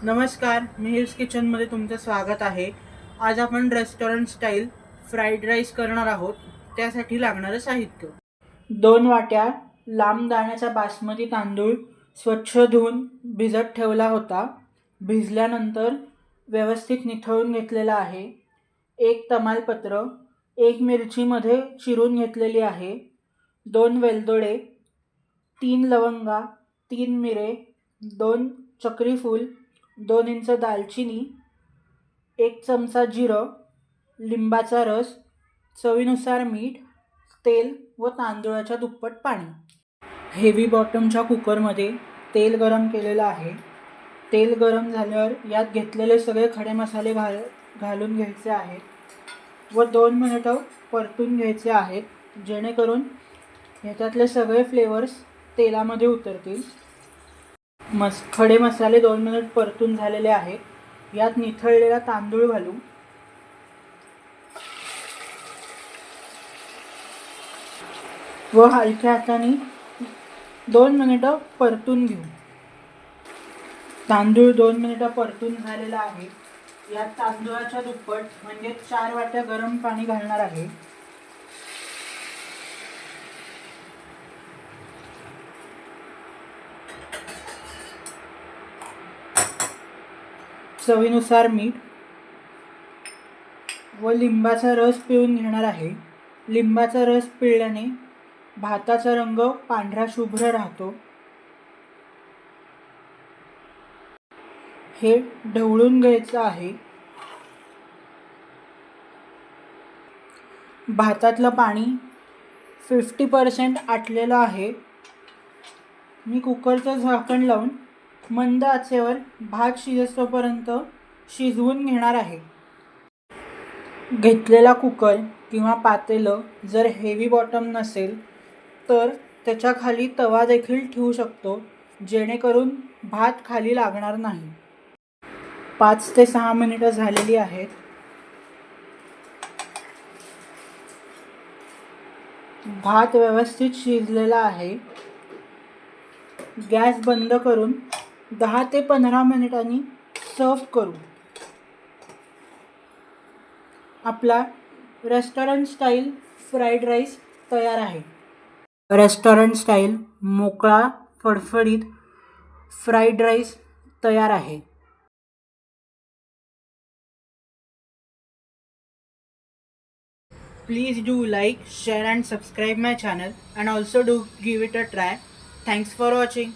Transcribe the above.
नमस्कार, मिहिर्स किचनमध्ये तुमचं स्वागत आहे। आज आपण रेस्टॉरंट स्टाईल फ्राईड राईस करणार आहोत। त्यासाठी लागणारं साहित्य: 2 वाट्या लांब दाण्याचा बासमती तांदूळ स्वच्छ धुवून भिजत ठेवला होता, भिजल्यानंतर व्यवस्थित निथळून घेतलेला आहे। 1 तमालपत्र, 1 मिरची मध्ये चिरून घेतलेली आहे, 2 वेलदोडे, 3 लवंगा, 3 मिरे, 2 चक्री फूल, 2 इंच दालचिनी, 1 चमचा जिरं, लिंबाचा रस, चवीनुसार मीठ, तेल व तांदूळाच्या दुप्पट पाणी। हेवी बॉटमच्या कुकरमध्ये तेल गरम केलेलं आहे। तेल गरम झाल्यावर यात घेतलेले सगळे खडे मसाले घालून घ्यायचे आहेत व 2 मिनिटं परतून घ्यायचे आहेत, जेणेकरून ह्याच्यातले सगळे फ्लेवर्स तेलामध्ये उतरतील। खडे मसाले 2 मिनिट परतून झालेले आहेत। यात निथळलेला तांदूळ घालू व हलक्या हाताने 2 मिनिटं परतून घेऊ। तांदूळ 2 मिनिटं परतून झालेला आहे। यात तांदूळाच्या दुप्पट म्हणजे 4 वाट्या गरम पाणी घालणार आहे। चवीनुसार मीठ व लिंबाचा रस पिळून घेणार आहे। लिंबाचा रस पिळल्याने भाताचा रंग पांढरा शुभ्र राहतो। हे ढवळून घ्यायचं आहे। भातातलं पाणी 50% आटलेलं आहे। मी कुकरचं झाकण लावून मंद आचेवर भात शिजेपर्यंत शिजवून घेणार आहे। घेतलेला कुकर किंवा पातेलं जर हेवी बॉटम नसेल तर त्याच्या खाली तवा देखील ठेवू शकतो, जेणेकरून भात खाली लागणार नाही। 5 ते 6 मिनिटं झालेली आहेत। भात व्यवस्थित शिजलेला आहे। गॅस बंद करून 10 ते 15 मिनिटांनी सर्व करू। आपला रेस्टॉरंट स्टाईल फ्राईड राईस तयार आहे। रेस्टॉरंट स्टाईल मोकळा फडफडीत फ्राईड राईस तयार आहे। Please do like, share and subscribe my channel, and also do give it a try. Thanks for watching.